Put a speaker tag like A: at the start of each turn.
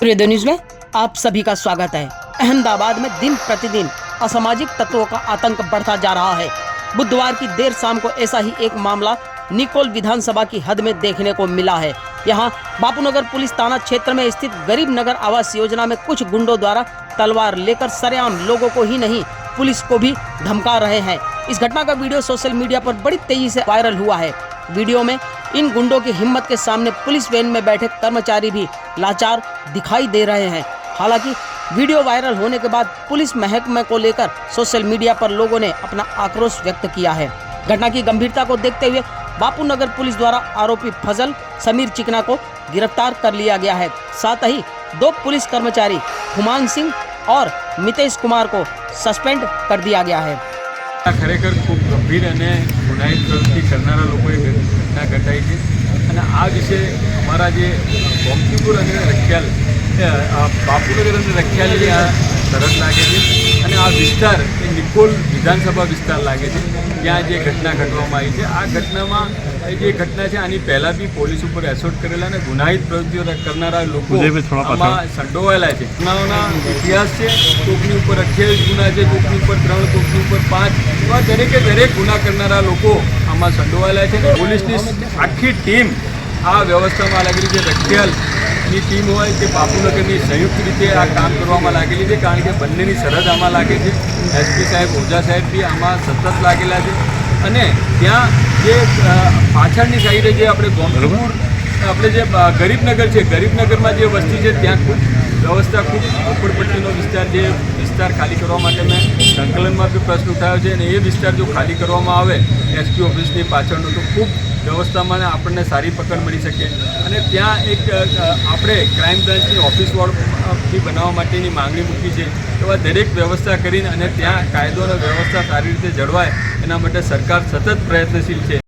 A: सूर्योदय न्यूज में आप सभी का स्वागत है। अहमदाबाद में दिन प्रतिदिन असामाजिक तत्वों का आतंक बढ़ता जा रहा है। बुधवार की देर शाम को ऐसा ही एक मामला निकोल विधानसभा की हद में देखने को मिला है। यहाँ बापूनगर पुलिस थाना क्षेत्र में स्थित गरीब नगर आवास योजना में कुछ गुंडों द्वारा तलवार लेकर सरेआम लोगों को ही नहीं पुलिस को भी धमका रहे हैं। इस घटना का वीडियो सोशल मीडिया पर बड़ी तेजी से वायरल हुआ है। वीडियो में इन गुंडों की हिम्मत के सामने पुलिस वैन में बैठे कर्मचारी भी लाचार दिखाई दे रहे हैं। हालांकि वीडियो वायरल होने के बाद पुलिस महकमे को लेकर सोशल मीडिया पर लोगों ने अपना आक्रोश व्यक्त किया है। घटना की गंभीरता को देखते हुए बापूनगर पुलिस द्वारा आरोपी फजल समीर चिकना को गिरफ्तार कर लिया गया है। साथ ही 2 पुलिस कर्मचारी हुमान सिंह और मितेश कुमार को सस्पेंड कर दिया गया है।
B: खरेखर खूब गंभीर અને ગુનાહિત પ્રવૃત્તિ કરનારા લોકોએ ઘટના ઘટાઈ છે અને આ વિશે અમારા જે ગોમતીપુર અને રખિયાલ બાપુનગર અને રખિયાલની આ સરહદ લાગે છે અને આ વિસ્તાર એ નિકોલ વિધાનસભા વિસ્તાર લાગે છે ત્યાં જે ઘટના ઘટવામાં આવી છે। આ ઘટનામાં જે ઘટના છે આની પહેલાં બી પોલીસ ઉપર એસોટ કરેલા અને ગુનાહિત પ્રવૃત્તિઓ કરનારા લોકો આમાં સંડોવાયેલા છે। ગુનાઓના ઇતિહાસ છે, કોકની ઉપર 28 ગુના છે, કોકની ઉપર 3, કોકની ઉપર 5, એવા દરેકે દરેક ગુના કરનારા લોકો આમાં સંડોવાયેલા છે। પોલીસની આખી ટીમ આ વ્યવસ્થામાં લાગેલી છે। રખિયાલની ટીમ હોય કે બાપુનગરની સંયુક્ત રીતે આ કામ કરવામાં લાગેલી છે, કારણ કે બંનેની સરહદ આમાં લાગે છે। એસપી સાહેબ, ઓઝા સાહેબ બી આમાં સતત લાગેલા છે અને ત્યાં જે પાછળની સાઈડે જે આપણે ગોમતીપુર આપણે જે ગરીબનગર છે, ગરીબનગરમાં જે વસ્તી છે ત્યાં ખૂબ વ્યવસ્થા ખૂબ ઝોપડપટ્ટીનો વિસ્તાર ખાલી કરવા માટે મેં સંકલનમાં બી પ્રશ્ન ઉઠાવ્યો છે અને એ વિસ્તાર જો ખાલી કરવામાં આવે એસપી ઓફિસની પાછળનો તો ખૂબ વ્યવસ્થામાં આપણને સારી પકડ મળી શકે અને ત્યાં એક આપણે ક્રાઇમ બ્રાન્ચની ઓફિસ બી બનાવવા માટેની માંગણી મૂકી છે। એવા દરેક વ્યવસ્થા કરીને અને ત્યાં કાયદો અને વ્યવસ્થા સારી રીતે જળવાય એના માટે સરકાર સતત પ્રયત્નશીલ છે।